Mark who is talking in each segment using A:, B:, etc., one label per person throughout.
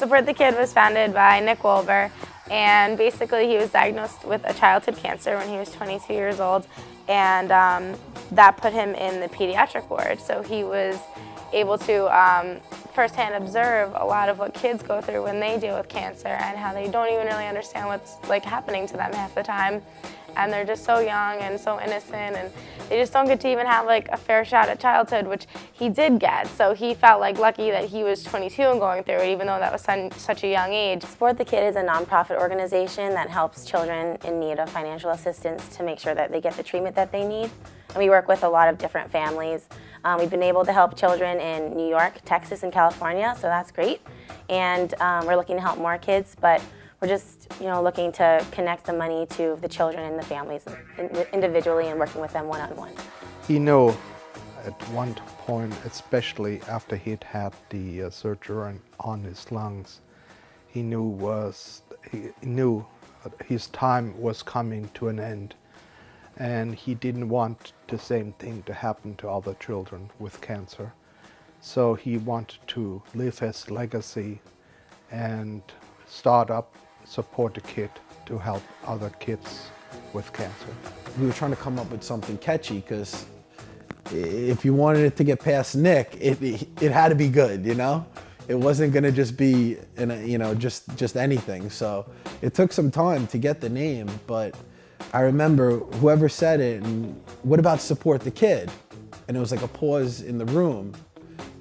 A: Support the Kid was founded by Nick Wolber, and basically he was diagnosed with a childhood cancer when he was 22 years old, and that put him in the pediatric ward. So he was able to firsthand observe a lot of what kids go through when they deal with cancer and how they don't even really understand what's happening to them half the time. And they're just so young and so innocent, and they just don't get to even have a fair shot at childhood, which he did get. So he felt lucky that he was 22 and going through it, even though that was such a young age.
B: Support the Kid is a nonprofit organization that helps children in need of financial assistance to make sure that they get the treatment that they need. And we work with a lot of different families. We've been able to help children in New York, Texas, and California, so that's great. And we're looking to help more kids, but we're just looking to connect the money to the children and the families individually and working with them one-on-one.
C: He knew at one point, especially after he'd had the surgery on his lungs, he knew his time was coming to an end, and he didn't want the same thing to happen to other children with cancer. So he wanted to live his legacy and start up Support the Kid to help other kids with cancer.
D: We were trying to come up with something catchy, because if you wanted it to get past Nick, it had to be good, It wasn't gonna just be just anything. So it took some time to get the name, but I remember whoever said it, and what about Support the Kid? And it was like a pause in the room,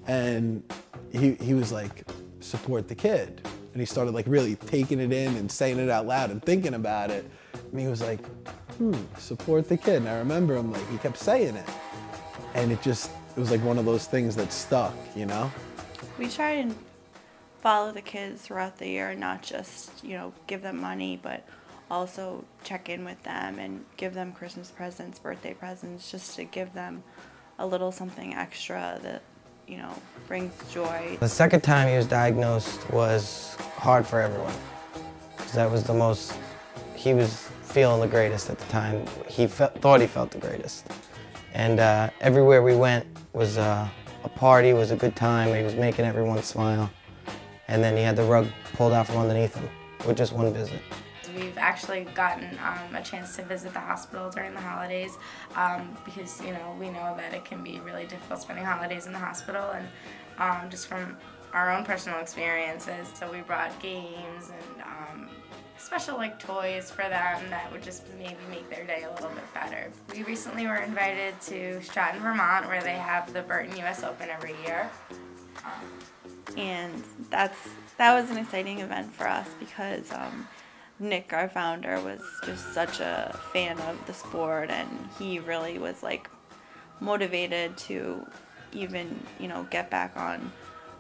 D: and he was like, Support the Kid. And he started really taking it in and saying it out loud and thinking about it. And he was like, Support the Kid. And I remember him, he kept saying it. And it was like one of those things that stuck,
E: We try and follow the kids throughout the year, not just, give them money, but also check in with them and give them Christmas presents, birthday presents, just to give them a little something extra that brings joy.
F: The second time he was diagnosed was hard for everyone, because that was he was feeling the greatest at the time. He thought he felt the greatest. And everywhere we went was a party, was a good time. He was making everyone smile. And then he had the rug pulled out from underneath him with just one visit.
A: We've actually gotten a chance to visit the hospital during the holidays because we know that it can be really difficult spending holidays in the hospital, and just from our own personal experiences. So we brought games and special toys for them that would just maybe make their day a little bit better. We recently were invited to Stratton, Vermont, where they have the Burton US Open every year.
E: And that was an exciting event for us, because Nick, our founder, was just such a fan of the sport, and he really was motivated to even get back on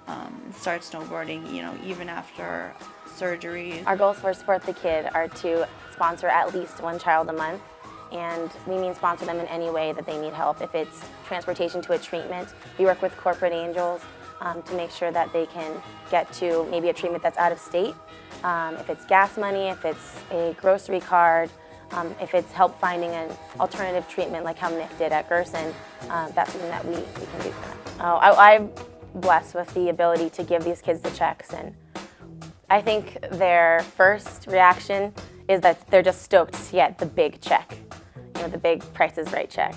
E: and start snowboarding even after surgery.
B: Our goals for Support the Kid are to sponsor at least one child a month, and we mean sponsor them in any way that they need help. If it's transportation to a treatment, we work with Corporate Angels to make sure that they can get to maybe a treatment that's out of state. If it's gas money, if it's a grocery card, if it's help finding an alternative treatment like how Nick did at Gerson, that's something that we can do for them. I'm blessed with the ability to give these kids the checks, and I think their first reaction is that they're just stoked to get the big check, the big Price is Right check.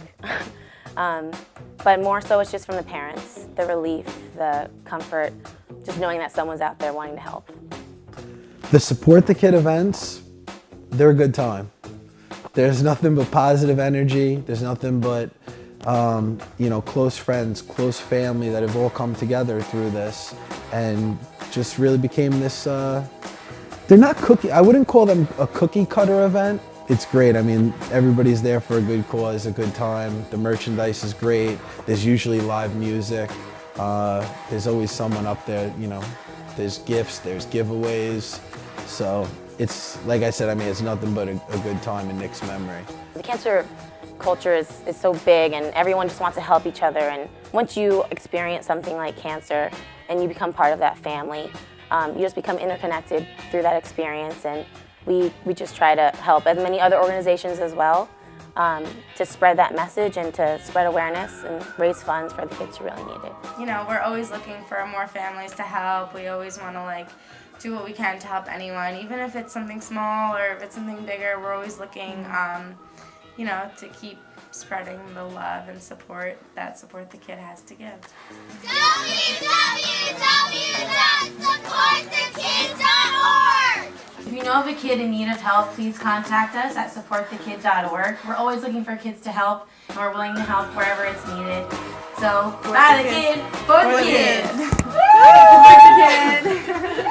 B: But more so it's just from the parents, the relief, the comfort, just knowing that someone's out there wanting to help.
D: The Support the Kid events, they're a good time. There's nothing but positive energy. There's nothing but, close friends, close family that have all come together through this, and just really became this, they're not I wouldn't call them a cookie cutter event. It's great. I mean, everybody's there for a good cause, a good time. The merchandise is great. There's usually live music. There's always someone up there, there's gifts, there's giveaways. So it's, like I said, it's nothing but a good time in Nick's memory.
B: The cancer culture is so big, and everyone just wants to help each other. And once you experience something like cancer and you become part of that family, you just become interconnected through that experience. And we just try to help as many other organizations as well. to spread that message and to spread awareness and raise funds for the kids who really need it.
A: You know, we're always looking for more families to help. We always want to like do what we can to help anyone, even if it's something small or if it's something bigger. We're always looking, you know, to keep spreading the love and support the kid has to give.
G: www.supportthekid.org. If you know of a kid in need of help, please contact us at supportthekid.org. We're always looking for kids to help, and we're willing to help wherever it's needed. So, by the kid, for the kid.
E: Support the kid.